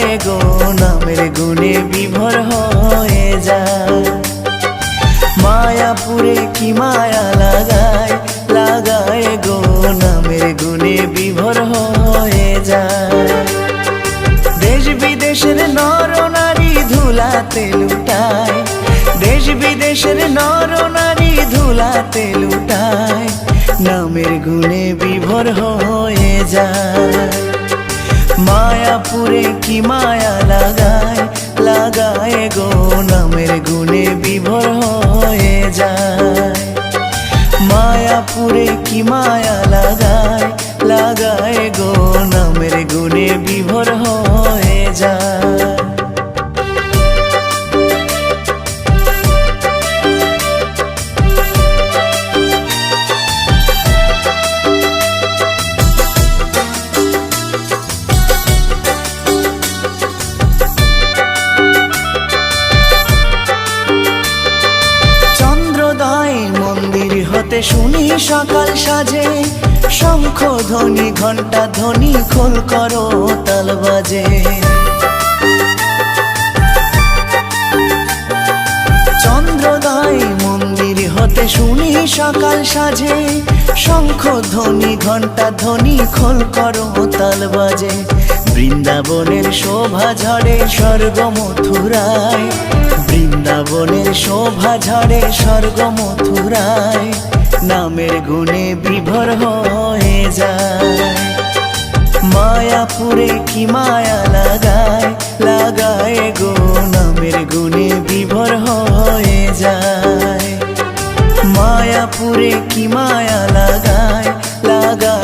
লাগায় গো নামের গুণে বিভোর হয়ে যায়। মায়াপুরে কি মায়া লাগায় লাগায় গো নামের গুণে বিভোর হয়ে যায়। দেশ বিদেশের নর নারী ধুলাতে লুটায়, দেশ বিদেশের নর নারী ধুলাতে লুটায়, নামের গুণে বিভোর হয়ে যায়। মায়াপুরে কি মায়া লাগায় লাগায় গো নামের গুণে বিভোর হয়ে যায়। মায়াপুরে কি মায়া লাগায় লাগায় গো নামের গুণে বিভোর হয়ে যায়। হতে শুনি সকাল সাজে, শঙ্খ ধ্বনি ঘণ্টা ধ্বনি খোল করো তাল বাজে। চন্দ্রোদয় মন্দির হতে শুনি সকাল সাজে, শঙ্খ ধ্বনি ঘণ্টা ধ্বনি খোল করো তাল বাজে। বৃন্দাবনের শোভা ঝরে স্বর্গ মথুরায়, বৃন্দাবনের শোভা ঝরে স্বর্গ মথুরায়, নামের গুণে বিভোর হয়ে যায়। মায়াপুরে কি মায়া লাগায় লাগায় গো নামের গুণে বিভোর হয়ে যায়। মায়াপুরে কি মায়া লাগায় লাগায়